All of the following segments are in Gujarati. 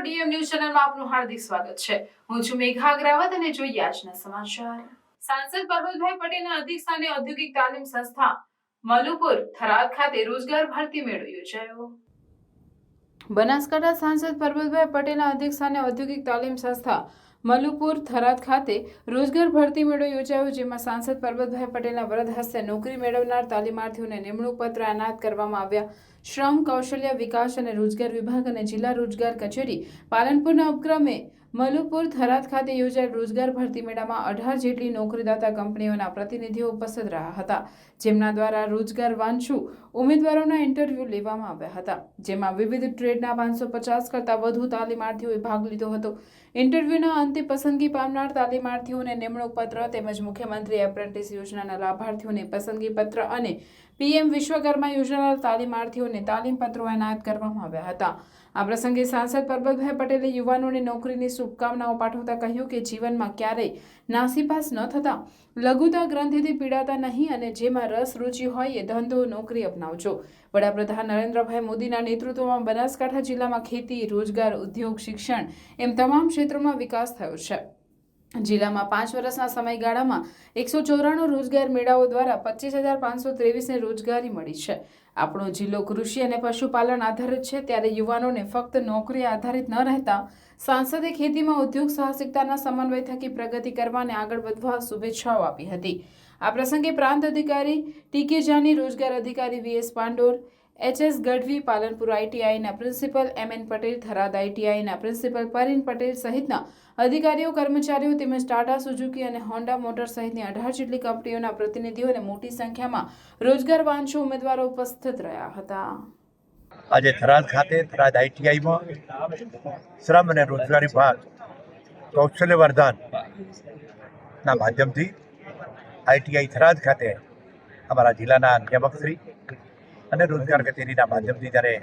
ડીએમ ન્યૂઝ ચેનલમાં આપનું હાર્દિક સ્વાગત છે। હું છું મેઘા અગ્રવાલ અને જોઈએ આજના સમાચાર। સાંસદ પરબતભાઈ પટેલના અધ્યક્ષસ્થાને ઔદ્યોગિક તાલીમ સંસ્થા મલુપુર થરાદ ખાતે રોજગાર ભરતી મેળો યોજાયો। બનાસકાંઠા સાંસદ પરબતભાઈ પટેલના અધ્યક્ષસ્થાને ઔદ્યોગિક તાલીમ સંસ્થા મલુપુર થરાદ ખાતે રોજગાર ભરતી મેળો યોજાયો, જેમાં સાંસદ પરબતભાઈ પટેલના વરદ હસ્તે નોકરી મેળવનાર તાલીમાર્થીઓને નિમણૂક પત્ર એનાયત કરવામાં આવ્યા। શ્રમ કૌશલ્ય વિકાસ અને રોજગાર વિભાગ અને જિલ્લા રોજગાર કચેરી પાલનપુરના ઉપક્રમે મલુપુર થરાદ ખાતે યોજાયેલ રોજગાર ભરતી મેળામાં 18 જેટલી નોકરીદાતા કંપનીઓના પ્રતિનિધિઓ ઉપસ્થિત રહ્યા હતા, જેમના દ્વારા રોજગાર વાંછુ ઉમેદવારોના ઇન્ટરવ્યૂ લેવામાં આવ્યા હતા, જેમાં વિવિધ ટ્રેડના 550 કરતાં વધુ તાલીમાર્થીઓએ ભાગ લીધો હતો। ઇન્ટરવ્યુના અંતે પસંદગી પામનાર તાલીમાર્થીઓને નિમણૂક પત્ર તેમજ મુખ્યમંત્રી એપ્રેન્ટિસ યોજનાના લાભાર્થીઓને પસંદગી પત્ર અને પીએમ વિશ્વકર્મા યોજનાના તાલીમાર્થીઓને તાલીમ પત્રો એનાયત કરવામાં આવ્યા હતા। આ પ્રસંગે સાંસદ પરબતભાઈ પટેલે યુવાનોને નોકરીની શુભકામનાઓ પાઠવતા કહ્યું કે જીવનમાં ક્યારેય નાસીપાસ ન થતા, લઘુતા ગ્રંથિથી પીડાતા નહીં અને જેમાં રસ રુચિ હોય એ ધંધો નોકરી અપનાવજો। વડાપ્રધાન નરેન્દ્રભાઈ મોદીના નેતૃત્વમાં બનાસકાંઠા જિલ્લામાં ખેતી, રોજગાર, ઉદ્યોગ, શિક્ષણ એમ તમામ ક્ષેત્રોમાં વિકાસ થયો છે। જિલ્લામાં 5 વર્ષના સમયગાળામાં 194 રોજગાર મેળાઓ દ્વારા 25,523ને રોજગારી મળી છે। આપણો જિલ્લો કૃષિ અને પશુપાલન આધારિત છે, ત્યારે યુવાનોને ફક્ત નોકરી આધારિત ન રહેતા સાંસદે ખેતીમાં ઉદ્યોગ સાહસિકતાના સમન્વય થકી પ્રગતિ કરવા અને આગળ વધવા શુભેચ્છાઓ આપી હતી। આ પ્રસંગે પ્રાંત અધિકારી ટીકે જાની, રોજગાર અધિકારી વીએસ પાંડોર, એચએસ ગઢવી, પાલનપુર આઈટીઆઈના પ્રિન્સિપલ એમએન પટેલ, થરાદ આઈટીઆઈના પ્રિન્સિપલ પરિન પટેલ સહિતના અધિકારીઓ, કર્મચારીઓ તેમજ ટાટા, સુઝુકી અને હોન્ડા મોટર સહિતની 18 જેટલી કંપનીઓના પ્રતિનિધિઓ અને મોટી સંખ્યામાં રોજગાર વાંછુ ઉમેદવારો ઉપસ્થિત રહ્યા હતા। આજે થરાદ ખાતે થરાદ આઈટીઆઈમાં શ્રમ અને રોજગાર વિભાગ કૌશલ્ય વર્ધનના માધ્યમથી આઈટીઆઈ થરાદ ખાતે અમારા જિલ્લાના નિયામકશ્રી અને રોજગાર કચેરીના માધ્યમથી જ્યારે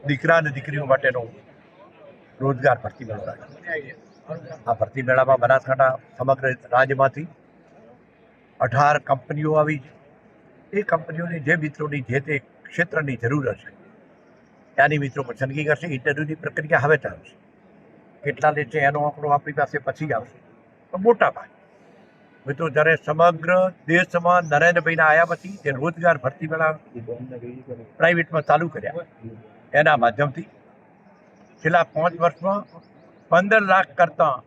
દીકરા અને દીકરીઓ માટેનું રોજગાર ભરતી મેળો રાખ્યો। આ ભરતી મેળામાં બનાસકાંઠા સમગ્ર રાજ્યમાંથી 18 કંપનીઓ આવી છે। એ કંપનીઓની જે મિત્રોની જે તે ક્ષેત્રની જરૂર હશે ત્યાંની મિત્રો પસંદગી કરશે। ઇન્ટરવ્યૂની પ્રક્રિયા હવે ચાલશે, કેટલા લે છે એનો આંકડો આપણી પાસે પછી આવશે, પણ મોટા ભાગે મિત્રો જ્યારે સમગ્ર દેશમાં નરેન્દ્રભાઈના આવ્યા પછી જે રોજગાર ભરતી મેળા પ્રાઇવેટમાં ચાલુ કર્યા, એના માધ્યમથી છેલ્લા 5 વર્ષમાં 15 લાખ કરતાં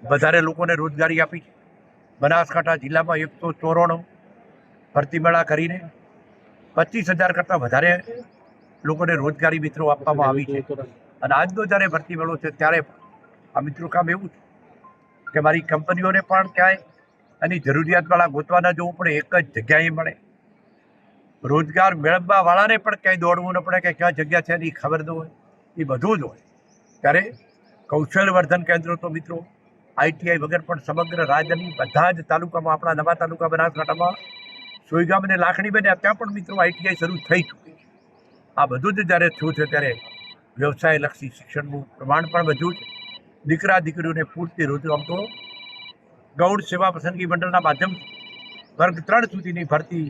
વધારે લોકોને રોજગારી આપી છે। બનાસકાંઠા જિલ્લામાં 194 ભરતી મેળા કરીને 25,000 કરતાં વધારે લોકોને રોજગારી મિત્રો આપવામાં આવી છે। અને આજનો જ્યારે ભરતી મેળો છે ત્યારે આ મિત્રો કામ એવું છે કે મારી કંપનીઓને પણ ક્યાંય એની જરૂરિયાતવાળા ગોતવા ન જવું પડે, એક જ જગ્યાએ મળે। રોજગાર મેળવવાવાળાને પણ ક્યાંય દોડવું ન પડે કે ક્યાં જગ્યા છે એની ખબર ન હોય, એ બધું જ હોય। ત્યારે કૌશલ્યવર્ધન કેન્દ્રો તો મિત્રો આઈટીઆઈ વગર પણ સમગ્ર રાજ્યની બધા જ તાલુકામાં, આપણા નવા તાલુકા બનાસકાંઠામાં સોયગામ અને લાખણી બન્યા ત્યાં પણ મિત્રો આઈટીઆઈ શરૂ થઈ ચૂકી છે। આ બધું જ જ્યારે થયું છે ત્યારે વ્યવસાયલક્ષી શિક્ષણનું પ્રમાણ પણ વધ્યું છે। દીકરા દીકરીઓને પૂરતી રોજગાર, આમ તો ગૌણ સેવા પસંદગી મંડળના માધ્યમથી વર્ગ 3 સુધીની ભરતી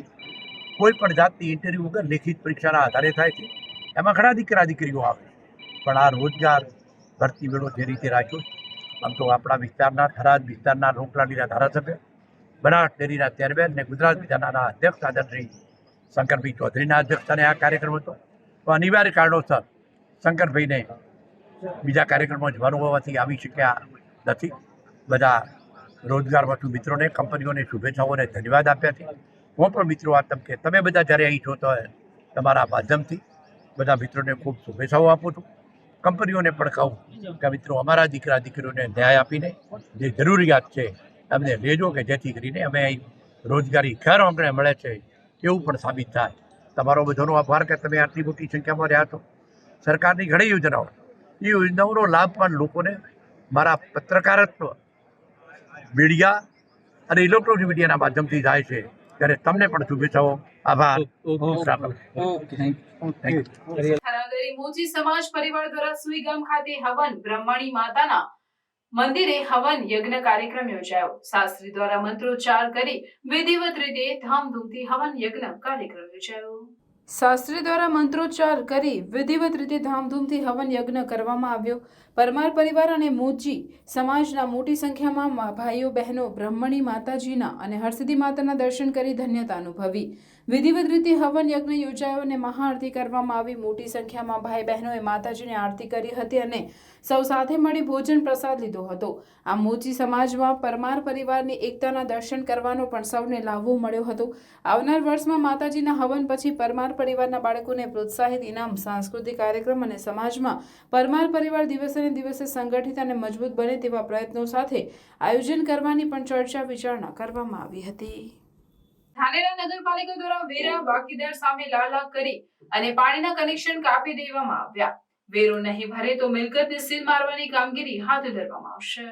કોઈ પણ જાતની ઇન્ટરવ્યૂ વગર લેખિત પરીક્ષાના આધારે થાય છે। એમાં ઘણા દીકરા દીકરીઓ આવે, પણ આ રોજગાર ભરતી મેળો જે રીતે રાખ્યો, આમ તો આપણા વિસ્તારના થરાદ વિસ્તારના લોકલાડીના ધારાસભ્ય, બનાસ ડેરીના ચેરમેન અને ગુજરાત વિધાનસભાના અધ્યક્ષ આદરશ્રી શંકરભાઈ ચૌધરીના અધ્યક્ષસ્થાને આ કાર્યક્રમ હતો, તો અનિવાર્ય કારણોસર શંકરભાઈને બીજા કાર્યક્રમમાં જવાનું હોવાથી આવી શક્યા નથી। બધા રોજગાર વસ્તુ મિત્રોને, કંપનીઓને શુભેચ્છાઓ અને ધન્યવાદ આપ્યા છે। હું પણ મિત્રો આ તબકે તમે બધા જ્યારે અહીં છો તો તમારા માધ્યમથી બધા મિત્રોને ખૂબ શુભેચ્છાઓ આપું છું। કંપનીઓને પણ કહું કે મિત્રો અમારા દીકરા દીકરીઓને ન્યાય આપીને જે જરૂરિયાત છે અમને લેજો, કે જેથી કરીને અમે અહીં રોજગારી ખેર આંગણે મળે છે એવું પણ સાબિત થાય। તમારો બધાનો આભાર કે તમે આટલી મોટી સંખ્યામાં રહ્યા છો। સરકારની ઘણી યોજનાઓ, એ યોજનાઓનો લાભ પણ લોકોને મારા પત્રકારત્વ, મીડિયા અને ઇલેક્ટ્રોનિક મીડિયાના માધ્યમથી થાય છે, ત્યારે તમને પણ શુભેચ્છાઓ। આભાર। મોચી સમાજ પરિવાર દ્વારા સુઈગામ ખાતે હવન બ્રહ્મણી માતાના મંદિરે હવન યજ્ઞ કાર્યક્રમ યોજાયો। શાસ્ત્રી દ્વારા મંત્રોચ્ચાર કરી વિધિવત રીતે ધામધૂમથી હવન યજ્ઞ કાર્યક્રમ યોજાયો। શાસ્ત્રી દ્વારા મંત્રોચ્ચાર કરી વિધિવત રીતે ધામધૂમથી હવન યજ્ઞ કરવામાં આવ્યો. પરમાર પરિવાર અને મોચી સમાજના મોટી સંખ્યામાં ભાઈઓ બહેનો બ્રહ્મણી માતાજીના અને હરસિદ્ધિ માતાના દર્શન કરી ધન્યતા અનુભવી. વિધિવત રીતે હવન યજ્ઞ યોજાયો અને મહાઆરતી કરવામાં આવી. મોટી સંખ્યામાં ભાઈ બહેનોએ માતાજીની આરતી કરી હતી અને સૌ સાથે મળી ભોજન પ્રસાદ લીધો હતો. આ મોચી સમાજમાં પરમાર પરિવારની એકતાના દર્શન કરવાનો પણ સૌને લાભો મળ્યો હતો. આવનાર વર્ષમાં માતાજીના હવન પછી પરમાર પરિવારના બાળકોને પ્રોત્સાહિત ઇનામ, સાંસ્કૃતિક કાર્યક્રમ અને સમાજમાં પરમાર પરિવાર દિવસે ને દિવસે સંગઠિત અને મજબૂત બને તેવા પ્રયત્નો સાથે આયોજન કરવાની પણ ચર્ચા વિચારણા કરવામાં આવી હતી. ધાનેરા નગરપાલિકા દ્વારા વેરા બાકીદાર સામે લાલા કરી અને પાણીના કનેક્શન કાપી દેવામાં આવ્યા. વેરો નહીં ભરે તો મિલકતને સીલ મારવાની કામગીરી હાથ ધરવામાં આવશે.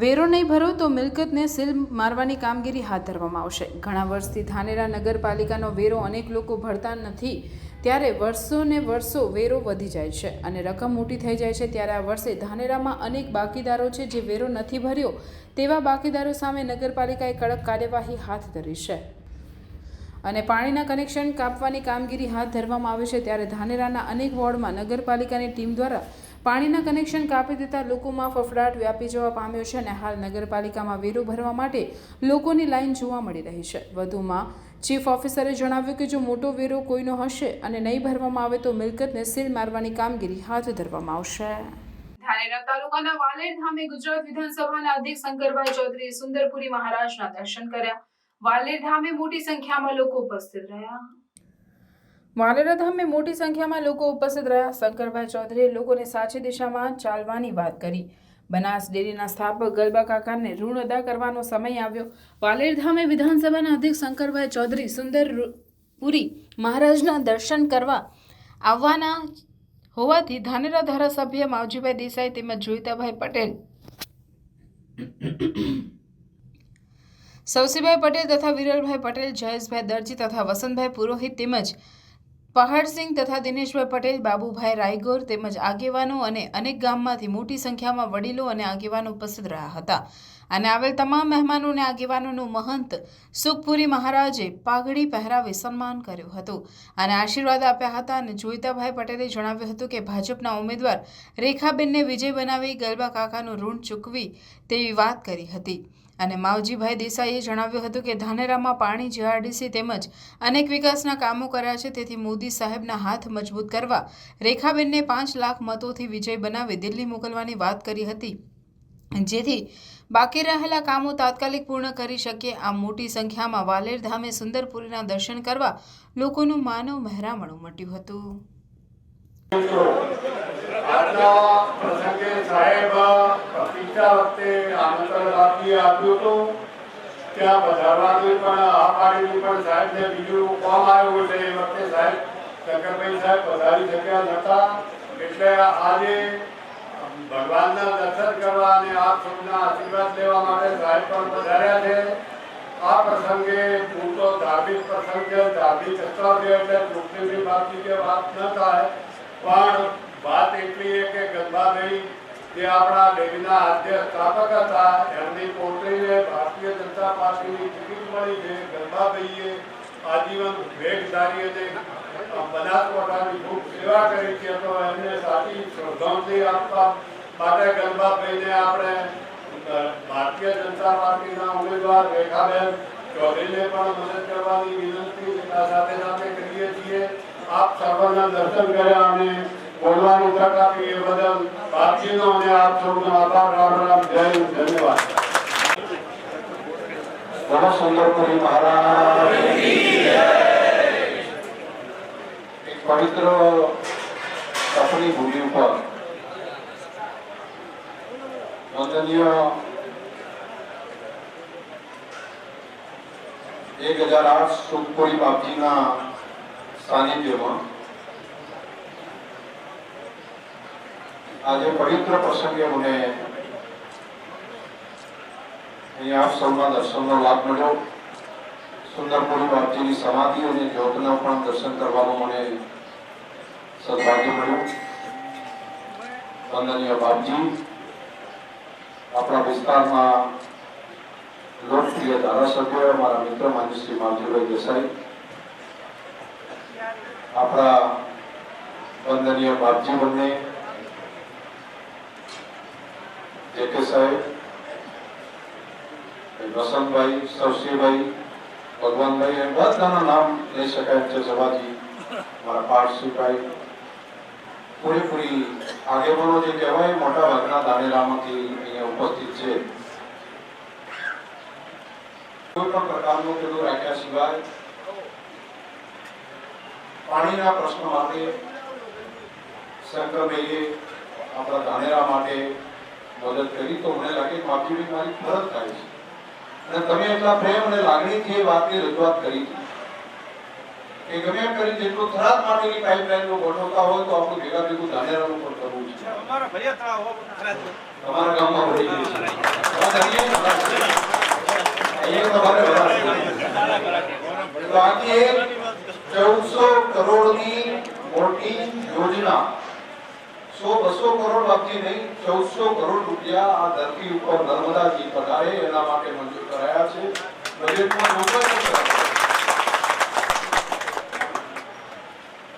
વેરો નહીં ભરો તો મિલકતને સીલ મારવાની કામગીરી હાથ ધરવામાં આવશે. ઘણા વર્ષથી ધાનેરા નગરપાલિકાનો વેરો અનેક લોકો ભરતા નથી, ત્યારે વર્ષોને વર્ષો વેરો વધી જાય છે અને રકમ મોટી થઈ જાય છે. ત્યારે આ વર્ષે ધાનેરામાં અનેક બાકીદારો છે જે વેરો નથી ભર્યો. તેવા બાકીદારો સામે નગરપાલિકાએ કડક કાર્યવાહી હાથ ધરી છે અને પાણીના કનેક્શન કાપવાની કામગીરી હાથ ધરવામાં આવે છે. ત્યારે ધાનેરાના અનેક વોર્ડમાં નગરપાલિકાની ટીમ દ્વારા પાણીના કનેક્શન કાપી દેતા લોકોમાં ફફડાટ વ્યાપી જવા પામ્યો છે અને હાલ નગરપાલિકામાં વેરો ભરવા માટે લોકોની લાઈન જોવા મળી રહી છે. વધુમાં ચીફ ઓફિસરે જણાવ્યું કે જો મોટો વેરો કોઈનો હશે અને નહીં ભરવામાં આવે તો મિલકતને સીલ મારવાની કામગીરી હાથ ધરવામાં આવશે. ધાનેરા તાલુકાના વાલેર ધામે ગુજરાત વિધાનસભાના અધ્યક્ષ શંકરભાઈ ચૌધરીએ સુંદરપુરી મહારાજના દર્શન કર્યા. વાલેર ધામે મોટી સંખ્યામાં લોકો ઉપસ્થિત રહ્યા. વાલેરા ધામે મોટી સંખ્યામાં લોકો ઉપસ્થિત રહ્યા. શંકરભાઈ ચૌધરીએ લોકોને સાચી દિશામાં ચાલવાની વાત કરી. બનાસ ડેરીના સ્થાપક ગલબા કાકાને ઋણ અદા કરવાનો સમય આવ્યો. વાલેર ધામે વિધાનસભાના અધ્યક્ષ શંકરભાઈ ચૌધરી સુંદરપુરી મહારાજના દર્શન કરવા આવવાના હોવાથી ધાનેરા ધારાસભ્ય માવજીભાઈ દેસાઈ તેમજ જોઈતાભાઈ પટેલ, સવસીભાઈ પટેલ તથા વિરલભાઈ પટેલ, જયેશભાઈ દરજી તથા વસંતભાઈ પુરોહિત તેમજ પહાડસિંહ તથા દિનેશભાઈ પટેલ, બાબુભાઈ રાયગોર તેમજ આગેવાનો અને અનેક ગામમાંથી મોટી સંખ્યામાં વડીલો અને આગેવાનો ઉપસ્થિત રહ્યા હતા. અને આવેલ તમામ મહેમાનો અને આગેવાનોનું મહંત સુખપુરી મહારાજે પાઘડી પહેરાવી સન્માન કર્યું હતું અને આશીર્વાદ આપ્યા હતા. અને જોઈતાભાઈ પટેલે જણાવ્યું હતું કે ભાજપના ઉમેદવાર રેખાબેનને વિજય બનાવી ગલબા કાકાનું ઋણ ચૂકવી તેવી વાત કરી હતી. અને માવજીભાઈ દેસાઈએ જણાવ્યું હતું કે ધાનેરામાં પાણી, જીઆરડીસી તેમજ અનેક વિકાસના કામો કર્યા છે. તેથી મોદી સાહેબના હાથ મજબૂત કરવા રેખાબેનને 5 લાખ મતોથી વિજય બનાવી દિલ્હી મોકલવાની વાત કરી હતી, જેથી બાકી રહેલા કામો તાત્કાલિક પૂર્ણ કરી શકીએ. આ મોટી સંખ્યામાં વાલેર ધામે સુંદરપુરીના દર્શન કરવા લોકોનું માનવ મહેરામણ ઉમટ્યું હતું. આજના પ્રસંગે સાહેબ પ્રતિષ્ઠા વખતે આમંત્રણ આપ્યું હતું. ત્યાં પધારવાની પણ આ પાડીની પણ સાહેબને બીજું કામ આવ્યું એટલે એ વખતે સાહેબ શંકરભાઈ સાહેબ પધારી શક્યા નહોતા. એટલે આજે ભગવાનના દર્શન કરવા અને આપ સૌના આશીર્વાદ લેવા માટે સાહેબ પણ પધાર્યા છે. આ પ્રસંગે પૂરતો ધાર્મિક પ્રસંગ છે, ધાર્મિક સ્થળ છે એટલે મુસ્લિમની બાબતી કે વાત ન થાય, પણ વાત એટલી છે કે ગલબાભાઈ જે આપણા ડેરીના આદ્ય સ્થાપક હતા, એમની પોતરીને ભારતીય જનતા પાર્ટીની ટિકિટ મળી છે. ગલબાભાઈએ આજીવન ભેગધારી અને બનાસકાંઠાની ખૂબ સેવા કરી છે, તો એમને સાચી શ્રદ્ધાંજલિ આપવા માટે ગલબાભાઈને આપણે ભારતીય જનતા પાર્ટીના ઉમેદવાર રેખાબેન ચૌધરીને પણ મદદ કરવાની વિનંતી સાથે સાથે કરીએ છીએ. આપ સર્વના દર્શન કર્યા અને બોલવાની તક આપી એ બદલ બાપજીનો અને આપ સૌનો આભાર. રામ રામ, જય હિન્દ, ધન્યવાદ. બોલો સુંદરપુરી મહારાજ. એક પવિત્ર તપની ભૂમિ ઉપર વંદનીય 1008 સુખપુરી બાપજીના સાનિધ્યમાં આજે પવિત્ર પ્રસંગે મને અહીંયા આપ સૌના દર્શનનો લાભ મળ્યો. સુંદરપુરી બાપજીની સમાધિ અને જ્યોતના પણ દર્શન કરવાનું મને સદભાગ્ય મળ્યું. વંદનીય બાપજી આપણા વિસ્તારમાં લોકપ્રિય ધારાસભ્ય, મારા મિત્ર માન્ય શ્રી માવજીભાઈ દેસાઈ, આપણા વંદનીય બાપજી બંને જેકે સાહેબ, વસંતભાઈ, સરસીભાઈ, ભગવાનભાઈ એમ બધાના નામ લઈ શકાય છે. સભાજી, મારા પાર્થસિંહભાઈ, પૂરેપૂરી આગેવાનો જે કહેવાય મોટા ભાગના ધાનેરામાંથી અહીંયા ઉપસ્થિત છે. કોઈ પણ પ્રકારનું પેલું રાખ્યા સિવાય પાણીના પ્રશ્ન માટે શંકરભાઈએ આપણા ધાનેરા માટે મદદ કરી. તો મને લાગે કે બાપજીની મારી ફરજ થાય છે અને તમે એટલા પ્રેમ અને લાગણીથી એ વાતની રજૂઆત કરી હતી કે ગમે એમ કરી જેટલું થરાદ માટેની પાઇપલાઇનનો ગોઠવતા હોય તો આપણું ભેગા ભેગું ધાનેરાનું પણ કરવું છે. તમારા ગામમાં ભરી ગઈ છે. બાકી 1400 કરોડની મોટી યોજના, 100-200 કરોડ બાકી નહીં, 1400 કરોડ રૂપિયા આ ધરતી ઉપર નર્મદાજી પધારે એના માટે મંજૂર કરાયા છે. બજેટમાં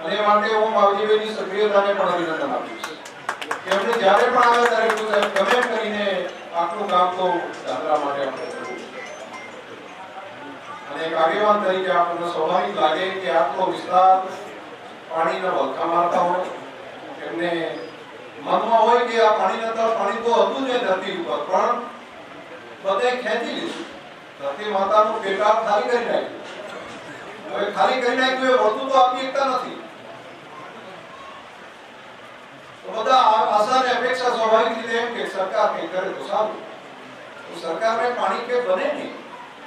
અને માટે હું માવજીભાઈની સક્રિયતાને પણ અભિનંદન આપું છું કે એમને જ્યારે પણ આવ્યા ત્યારે કીધું સાહેબ ગમે કરીને આટલું કામ તો ધાનેરા માટે આપણે કરવું છે. અને એક આગેવાન તરીકે આપણને સ્વાભાવિક લાગે કે આટલો વિસ્તાર પાણીના વલખા મારતા હોય, એમને મનમાં હોય કે આ પાણીના તળ પાણી તો હતું જ ધરતી ઉપર, પણ બધે ખેંચી લીધું. ધરતી માતાનું પેટાળ ખાલી કરી નાખ્યું. હવે ખાલી કરી નાખ્યું એ વળતું તો આપી શકતા નથી. તો બધા આશા અને અપેક્ષા સ્વાભાવિક રીતે એમ કે સરકાર કંઈ કરે તો સારું. તો સરકારને પાણી કે બને નહીં,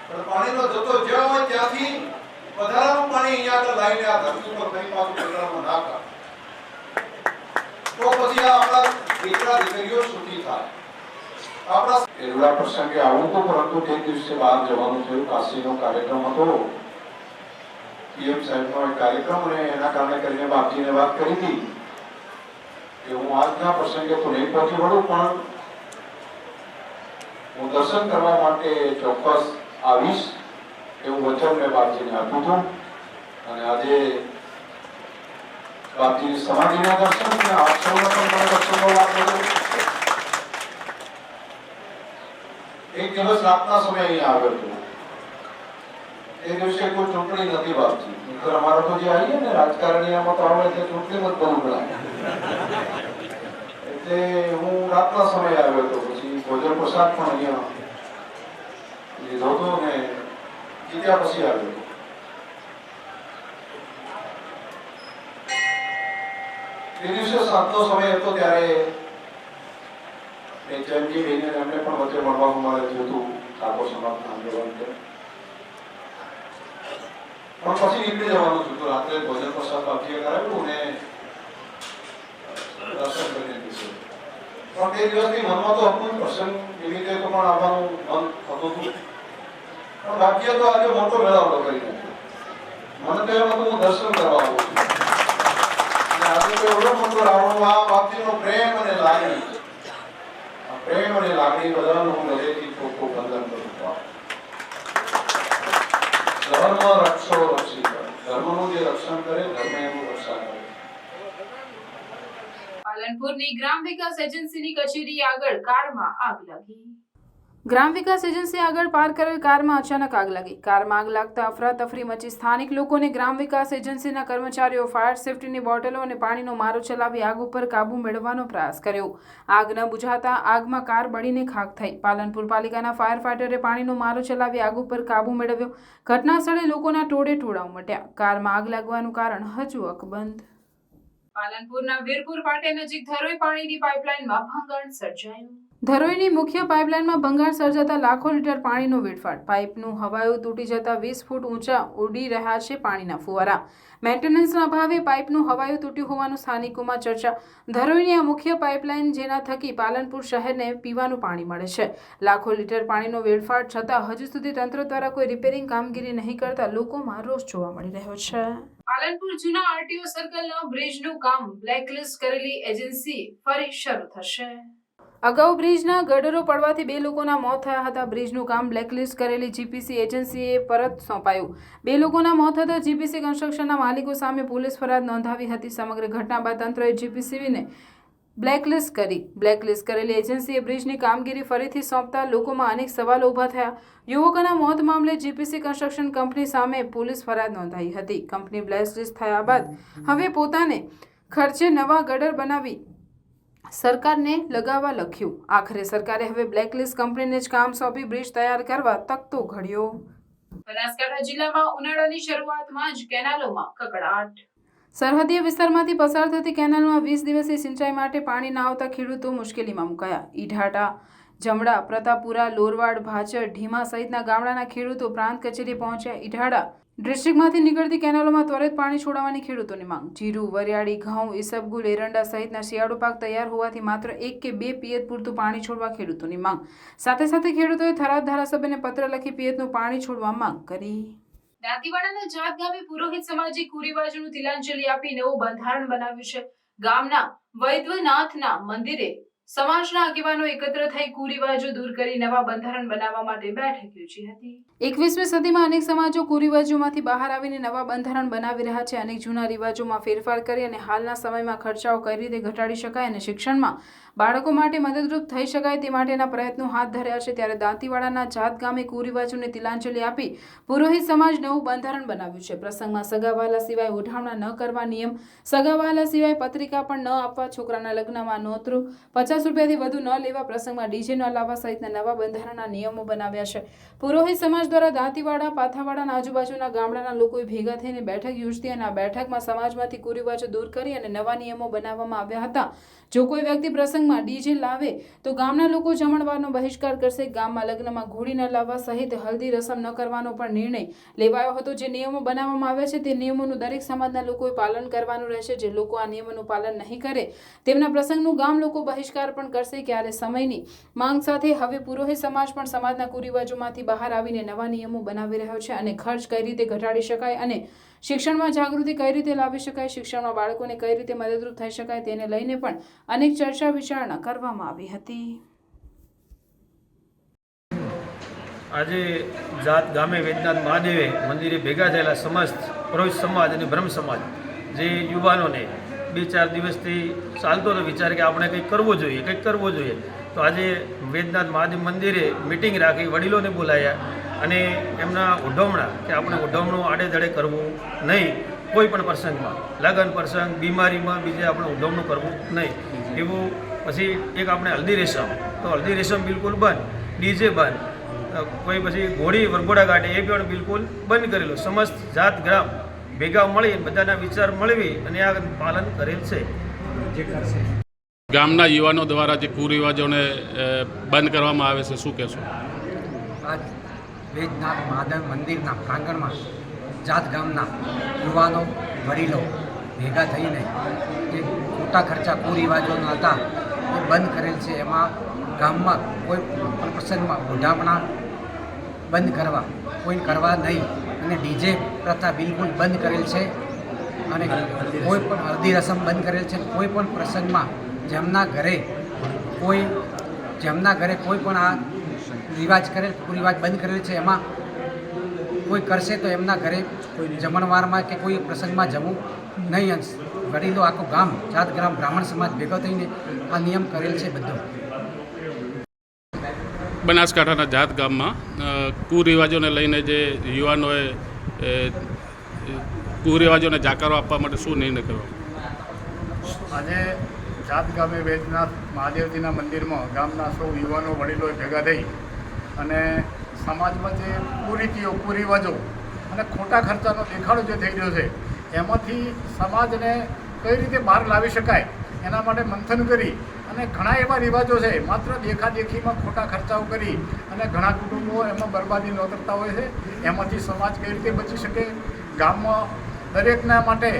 પણ પાણીનો જથ્થો જ્યાં હોય ત્યાંથી વધારાનું પાણી અહીંયા આગળ લાવીને આ ધરતી ઉપર કઈ પાછું પ્રકરણમાં ના કરે તો પછી આ આપણા દીકરા દીકરીઓ સુખી થાય. આપણા એવડા પ્રસંગે આવું તો, પરંતુ તે દિવસે બહાર જવાનું થયું. કાશીનો કાર્યક્રમ હતો, પીએમ સાહેબનો એક કાર્યક્રમ, અને એના કારણે કરીને બાપજીને વાત કરી હતી કે હું આજના પ્રસંગે તો નહીં પહોંચી વળું, પણ હું દર્શન કરવા માટે ચોક્કસ આવીશ એવું વચન મેં બાપજીને આપ્યું હતું. અને આજે બાપજીની સમાધિના દર્શન અને આશ્રમના પણ મને દર્શનનો લાભ મળ્યો. એક દિવસ રાતના સમયે અહીંયા આવ્યો હતો. એ દિવસે કોઈ ચૂંટણી નથી બાપજી. અમારા તો જે આવીએ ને રાજકારણીયામાં તો આવે છે ચૂંટણીમાં જ બહુ ગણાય. એટલે હું રાતના સમયે આવ્યો હતો. પછી ભોજન પ્રસાદ પણ અહીંયા લીધો હતો ને જીત્યા પછી આવ્યો હતો. એ દિવસે સાંજનો સમય હતો ત્યારે જયંતી બેને એમને પણ વચ્ચે મળવાનું મારે થયું હતું. ઠાકોર સમાજના આગેવાન છે, પણ પછી નીકળી જવાનું હતું. રાત્રે ભોજન પ્રસાદ બાપજીએ કરાવ્યું ને દર્શન કરીને દીધું. પણ તે દિવસથી મનમાં તો હતું પ્રસંગ નિમિત્તે તો પણ આવવાનું મન થતું હતું, પણ બાપજીએ તો આજે મોટો મેળાવડો કરી નાખ્યો. મને તો એમ હતું હું દર્શન કરવા આવું છું. આજે તો એવડો મોટો રાવણો આ બાપજીનો પ્રેમ અને લાગણી, પ્રેમ અને લાગણી બધાનું હું હૃદયથી ખૂબ ખૂબ વંદન કરું છું. ધર્મ રક્ષો રક્ષિત, ધર્મનું જે રક્ષણ કરે ધર્મ એનું રક્ષા કરે. પાલનપુરની ગ્રામ વિકાસ એજન્સીની કચેરી આગળ કારમાં આગ લાગી. ગ્રામ વિકાસ એજન્સી આગળ પાર્ક કરેલ કારમાં અચાનક આગ લાગી. કારમાં આગ લાગતા અફરાતફરી મચી. સ્થાનિક લોકોને ગ્રામ વિકાસ એજન્સીના કર્મચારીઓ ફાયર સેફટીની બોટલો અને પાણીનો મારો ચલાવી આગ ઉપર કાબુ મેળવવાનો પ્રયાસ કર્યો. આગ ન બુઝાતા આગમાં કાર બળીને ખાખ થઈ. પાલનપુર પાલિકાના ફાયર ફાઈટરે પાણીનો મારો ચલાવી આગ ઉપર કાબુ મેળવ્યો. ઘટના સ્થળે લોકોના ટોળે ટોળા ઉમટ્યા. કારમાં આગ લાગવાનું કારણ હજુ અકબંધ. પાલનપુરના વીરપુર પાટે નજીક ધરોઈ પાણીની પાઇપલાઇનમાં ભંગાણ સર્જાયું. ધરોઈની મુખ્ય પાઇપલાઇનમાં ભંગાણ સર્જાતા લાખો લીટર પાણીનો વેડફાટ. પાઇપનું હવાયું તૂટી જતા 20 ફૂટ ઊંચા ઉડી રહ્યા છે પાણીના ફુવારા. મેન્ટેનન્સના અભાવે પાઇપનું હવાયું તૂટ્યું હોવાનું સ્થાનિકોમાં ચર્ચા. ધરોઈની આ મુખ્ય પાઇપલાઇન જેના થકી પાલનપુર શહેરને પીવાનું પાણી મળે છે. લાખો લીટર પાણીનો વેડફાટ છતાં હજુ સુધી તંત્ર દ્વારા કોઈ રિપેરિંગ કામગીરી નહીં કરતા લોકોમાં રોષ જોવા મળી રહ્યો છે. પાલનપુર જૂના આરટીઓ સર્કલના બ્રિજનું કામ બ્લેકલિસ્ટ કરેલી એજન્સી ફરી શરૂ થશે. અગાઉ બ્રિજના ગડરો પડવાથી 2 લોકોના મોત થયા હતા. બ્રિજનું કામ બ્લેકલિસ્ટ કરેલી જીપીસી એજન્સીએ પરત સોંપાયું. 2 લોકોના મોત થતા જીપીસી કન્સ્ટ્રક્શનના માલિકો સામે પોલીસ ફરિયાદ નોંધાવી હતી. સમગ્ર ઘટના બાદ તંત્રએ જીપીસીને બ્લેકલિસ્ટ કરી. બ્લેકલિસ્ટ કરેલી એજન્સીએ બ્રિજની કામગીરી ફરીથી સોંપતા લોકોમાં અનેક સવાલો ઊભા થયા. યુવકોના મોત મામલે જીપીસી કન્સ્ટ્રક્શન કંપની સામે પોલીસ ફરિયાદ નોંધાઈ હતી. કંપની બ્લેકલિસ્ટ થયા બાદ હવે પોતાને ખર્ચે નવા ગટર બનાવી સરકારને લગાવવા લખ્યું. આખરે સરકારે હવે બ્લેકલિસ્ટ કંપનીને જ કામ સોંપી બ્રિજ તૈયાર કરવા તકતો ઘડ્યો. બનાસકાંઠા જિલ્લામાં ઉનાળાની શરૂઆતમાં જ કેનાલોમાં કકડાટ. સરહદીય વિસ્તારમાંથી પસાર થતી કેનાલમાં 20 દિવસથી સિંચાઈ માટે પાણી ના આવતા ખેડૂતો મુશ્કેલીમાં મુકાયા. ઈઢાટા, જમડા, પ્રતાપપુરા, લોરવાડ, ભાચર, ઢીમા સહિતના ગામડાના ખેડૂતો પ્રાંત કચેરીએ પહોંચ્યા. ઈઢાડા ડિસ્ટ્રિક્ટમાંથી નીકળતી કેનાલોમાં ત્વરિત પાણી છોડવાની ખેડૂતોની માંગ. જીરું, વરિયાળી, ઘઉં, ઈસબગુલ, એરંડા સહિતના શિયાળુ પાક તૈયાર હોવાથી માત્ર 1 કે 2 પિયત પૂરતું પાણી છોડવા ખેડૂતોની માંગ. સાથે સાથે ખેડૂતોએ થરાદ ધારાસભ્યને પત્ર લખી પિયતનું પાણી છોડવા માંગ કરી. દાંતીવાડાના જાત ગામે પુરોહિત સમાજે કુરિવાજોનું તિલાંજલિ આપી નવું બંધારણ બનાવ્યું છે. ગામના વૈદ્યનાથના મંદિરે સમાજના આગેવાનો એકત્ર થઈ કુરિવાજો દૂર કરી નવા બંધારણ બનાવવા માટે બેઠક યોજી હતી. 21મી સદીમાં અનેક સમાજો કુરિવાજોમાંથી બહાર આવીને નવા બંધારણ બનાવી રહ્યા છે. અનેક જૂના રિવાજોમાં ફેરફાર કરી અને હાલના સમયમાં ખર્ચાઓ કઈ રીતે ઘટાડી શકાય અને શિક્ષણમાં બાળકો માટે મદદરૂપ થઈ શકાય તે માટેના પ્રયત્નો હાથ ધર્યા છે. ત્યારે દાંતીવાડાના જાત ગામે કુરિવાજોને તિલાંજલિ આપી પુરોહિત સમાજ નવું બંધારણ બનાવ્યું છે. પ્રસંગમાં સગાવાલા સિવાય ઓઢામણા ન કરવા નિયમ, સગાવાલા સિવાય પત્રિકા પણ ન આપવા, છોકરાના લગ્નમાં નોતરું, 50 રૂપિયાથી વધુ ન લેવા, પ્રસંગમાં ડીજે ન લાવવા સહિતના નવા બંધારણના નિયમો બનાવ્યા છે. પુરોહિત સમાજ દ્વારા દાંતીવાડા, પાથાવાડા અને આજુબાજુના ગામડાના લોકોએ ભેગા થઈને બેઠક યોજી અને આ બેઠકમાં સમાજમાંથી કુરિવાજો દૂર કરી અને નવા નિયમો બનાવવામાં આવ્યા હતા. જો કોઈ વ્યક્તિ પ્રસંગમાં ડીજે લાવે તો ગામના લોકો જમણવારનો બહિષ્કાર કરશે. ગામમાં લગ્નમાં ઘોડી ન લાવવા સહિત હલ્દી રસમ ન કરવાનો પણ નિર્ણય લેવાયો હતો. જે નિયમો બનાવવામાં આવ્યા છે તે નિયમોનું દરેક સમાજના લોકોએ પાલન કરવાનું રહેશે. જે લોકો આ નિયમોનું પાલન નહીં કરે તેમના પ્રસંગનું ગામ લોકો બહિષ્કાર પણ કરશે. ક્યારે સમયની માંગ સાથે હવે પુરોહિત સમાજ પણ સમાજના કુરિવાજોમાંથી બહાર આવીને નવા નિયમો બનાવી રહ્યો છે અને ખર્ચ કઈ રીતે ઘટાડી શકાય અને શિક્ષણમાં જાગૃતિ કઈ રીતે લાવી શકાય, શિક્ષણમાં બાળકોને કઈ રીતે મદદરૂપ થઈ શકાય તેને લઈને પણ અનેક ચર્ચા વિચારણા કરવામાં આવી હતી. આજે જાત ગામે વૈદ્યનાથ મહાદેવે મંદિરે ભેગા થયેલા સમસ્ત પુરોહિત સમાજ અને બ્રહ્મ સમાજ જે યુવાનોને 2-4 દિવસથી ચાલતો હતો વિચાર કે આપણે કંઈક કરવું જોઈએ, કંઈક કરવું જોઈએ, તો આજે વૈદ્યનાથ મહાદેવ મંદિરે મિટિંગ રાખી, વડીલોને બોલાયા અને એમના ઉઢવણા કે આપણે ઉઢવણું આડેધડે કરવું નહીં, કોઈ પણ પ્રસંગમાં, લગ્ન પ્રસંગ, બીમારીમાં બીજે આપણે ઉઢવણું કરવું નહીં એવું. પછી એક આપણે હલ્દી રેશમ, તો હલ્દી રેશમ બિલકુલ બંધ, ડીજે બંધ, કોઈ પછી ઘોડી વરઘોડા કાઢે એ પણ બિલકુલ બંધ કરેલું. સમસ્ત જાત ગ્રામ ભેગા મળી બધાના વિચાર મળવી અને આ પાલન કરેલ છે. ગામના યુવાનો દ્વારા જે કુરિવાજોને બંધ કરવામાં આવે છે, શું કહેશો? આજ વૈદ્યનાથ મહાદેવ મંદિરના પ્રાંગણમાં જાત ગામના યુવાનો, વડીલો ભેગા થઈને જે ખોટા ખર્ચા કુરિવાજોના હતા એ બંધ કરેલ છે. એમાં ગામમાં કોઈ પણ પ્રસંગમાં ઓઢામણા બંધ કરવા, કોઈ કરવા નહીં અને ડીજે પ્રથા બિલકુલ બંધ કરેલ છે અને કોઈ પણ હળદી રસમ બંધ કરેલ છે. કોઈ પણ પ્રસંગમાં જેમના ઘરે કોઈ પણ આ રિવાજ કરેલ, કુરિવાજ બંધ કરેલ છે, એમાં કોઈ કરશે તો એમના ઘરે જમણવારમાં કે કોઈ પ્રસંગમાં જવું નહીં. વડીલો આખું ગામ, જાત ગ્રામ બ્રાહ્મણ સમાજ ભેગો થઈને આ નિયમ કરેલ છે બધો. બનાસકાંઠાના જાત ગામમાં કુરિવાજોને લઈને જે યુવાનોએ કુરિવાજોને જાકારો આપવા માટે શું નિર્ણય કર્યો? આજે જાત ગામે વૈદ્યનાથ મહાદેવજીના મંદિરમાં ગામના સૌ યુવાનો, વડીલોએ ભેગા થઈ અને સમાજમાં જે કુરીતિઓ, કુરિવાજો અને ખોટા ખર્ચાનો દેખાડો જે થઈ રહ્યો છે એમાંથી સમાજને કઈ રીતે બહાર લાવી શકાય એના માટે મંથન કરી અને ઘણા એવા રિવાજો છે માત્ર દેખાદેખીમાં ખોટા ખર્ચાઓ કરી અને ઘણા કુટુંબો એમાં બરબાદી નોતરતા હોય છે. એમાંથી સમાજ કઈ રીતે બચી શકે, ગામમાં દરેકના માટે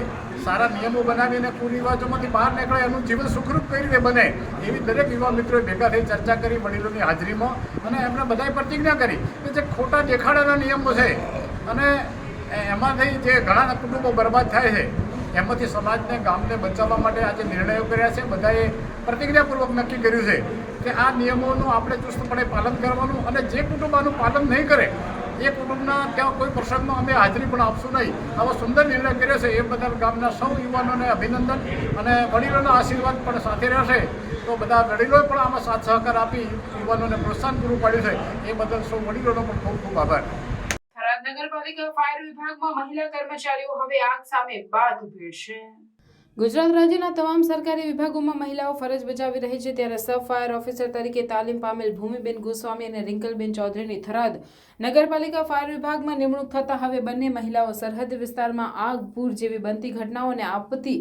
સારા નિયમો બનાવીને કુરિવાજોમાંથી બહાર નીકળે, એનું જીવન સુખરૂપ કઈ રીતે બને એવી દરેક યુવા મિત્રોએ ભેગા થઈ ચર્ચા કરી વડીલોની હાજરીમાં અને એમણે બધાએ પ્રતિજ્ઞા કરી કે જે ખોટા દેખાડાના નિયમો છે અને એમાંથી જે ઘણા કુટુંબો બરબાદ થાય છે એમાંથી સમાજને, ગામને બચાવવા માટે આજે નિર્ણયો કર્યા છે. બધાએ પ્રતિજ્ઞાપૂર્વક નક્કી કર્યું છે કે આ નિયમોનું આપણે ચુસ્તપણે પાલન કરવાનું, અને જે કુટુંબ આનું પાલન નહીં કરે એ કુટુંબના ત્યાં કોઈ પ્રસંગમાં અમે હાજરી પણ આપશું નહીં. આવો સુંદર નિર્ણય કર્યો છે એ બદલ ગામના સૌ યુવાનોને અભિનંદન, અને વડીલોના આશીર્વાદ પણ સાથે રહેશે તો બધા વડીલોએ પણ આમાં સાથ સહકાર આપી યુવાનોને પ્રોત્સાહન પૂરું પાડ્યું છે એ બદલ સૌ વડીલોનો પણ ખૂબ ખૂબ આભાર. થરાદ નગરપાલિકા ફાયર વિભાગમાં મહિલા કર્મચારીઓ હવે આગ સામે બાથ ભીડશે. ગુજરાત રાજ્યના તમામ સરકારી વિભાગોમાં મહિલાઓ ફરજ બજાવી રહી છે, ત્યારે સબ ફાયર ઓફિસર તરીકે તાલીમ પામેલ ભૂમિબેન ગોસ્વામી અને રિંકલબેન ચૌધરીની થરાદ નગરપાલિકા ફાયર વિભાગમાં નિમણૂક થતા હવે બંને મહિલાઓ સરહદ વિસ્તારમાં આગ પૂર જેવી બનતી ઘટનાઓને આપતી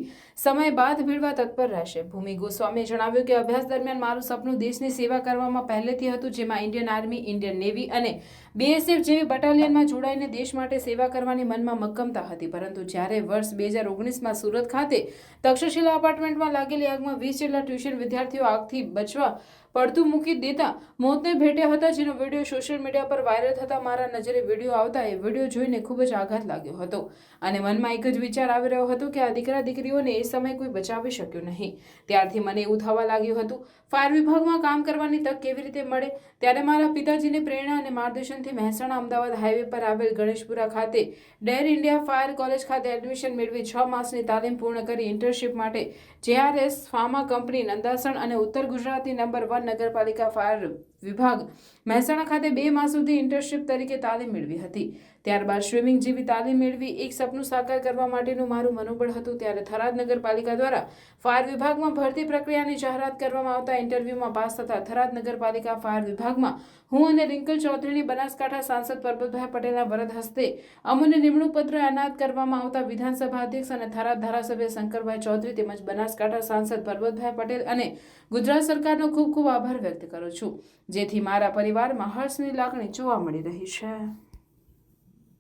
સમય બાદ ભીડવા તત્પર રહેશે. ભૂમિ ગોસ્વામીએ જણાવ્યું કે અભ્યાસ દરમિયાન મારું સપનું દેશની સેવા કરવામાં પહેલેથી હતું, જેમાં ઇન્ડિયન આર્મી, ઇન્ડિયન નેવી અને BSF જેવી બટાલિયનમાં જોડાઈને દેશ માટે સેવા કરવાની મનમાં મક્કમતા હતી. પરંતુ જ્યારે વર્ષ 2019માં સુરત ખાતે તક્ષશિલા અપાર્ટમેન્ટમાં લાગેલી આગમાં 20 જેટલા ટ્યુશન વિદ્યાર્થીઓ આગથી બચવા પડતું મૂકી દેતા મોતને ભેટ્યા હતા, જેનો વિડીયો સોશિયલ મીડિયા પર વાયરલ થતા મારા નજરે વિડીયો આવતા એ વિડીયો જોઈને ખૂબ જ આઘાત લાગ્યો હતો અને મનમાં એક જ વિચાર આવી રહ્યો હતો કે આ દીકરા દીકરીઓને એ સમય કોઈ બચાવી શક્યું નહીં. ત્યારથી મને એવું થવા લાગ્યું હતું ફાયર વિભાગમાં કામ કરવાની તક કેવી રીતે મળે. ત્યારે મારા પિતાજીની પ્રેરણા અને માર્ગદર્શનથી મહેસાણા અમદાવાદ હાઈવે પર આવેલ ગણેશપુરા ખાતે ડેર ઇન્ડિયા ફાયર કોલેજ ખાતે એડમિશન મેળવી 6 માસની તાલીમ પૂર્ણ કરી ઇન્ટર્નશિપ માટે JRS ફાર્મા કંપની નંદાસણ અને ઉત્તર ગુજરાતની નંબર 1 નગરપાલિકા ફાયર વિભાગ મહેસાણા ખાતે 2 માસ સુધી ઇન્ટર્નશિપ તરીકે તાલીમ મેળવી હતી. ત્યારબાદ સ્વિમિંગ જેવી તાલીમ મેળવી એક સપનું સાકાર કરવા માટેનું મારું મનોબળ હતું. ત્યારે થરાદ નગરપાલિકા દ્વારા ફાયર વિભાગમાં ભરતી પ્રક્રિયાની જાહેરાત કરવામાં આવતા ઇન્ટરવ્યુમાં પાસ થતા થરાદ નગરપાલિકા ફાયર વિભાગમાં હું અને રિંકલ ચૌધરીની બનાસકાંઠા સાંસદ પરબતભાઈ પટેલના વરદ હસ્તે અમને નિમણૂક પત્ર એનાયત કરવામાં આવતા વિધાનસભા અધ્યક્ષ અને થરાદ ધારાસભ્ય શંકરભાઈ ચૌધરી તેમજ બનાસકાંઠા સાંસદ પરબતભાઈ પટેલ અને ગુજરાત સરકારનો ખૂબ ખૂબ આભાર વ્યક્ત કરું છું, જેથી મારા પરિવારમાં હર્ષની લાગણી જોવા મળી રહી છે.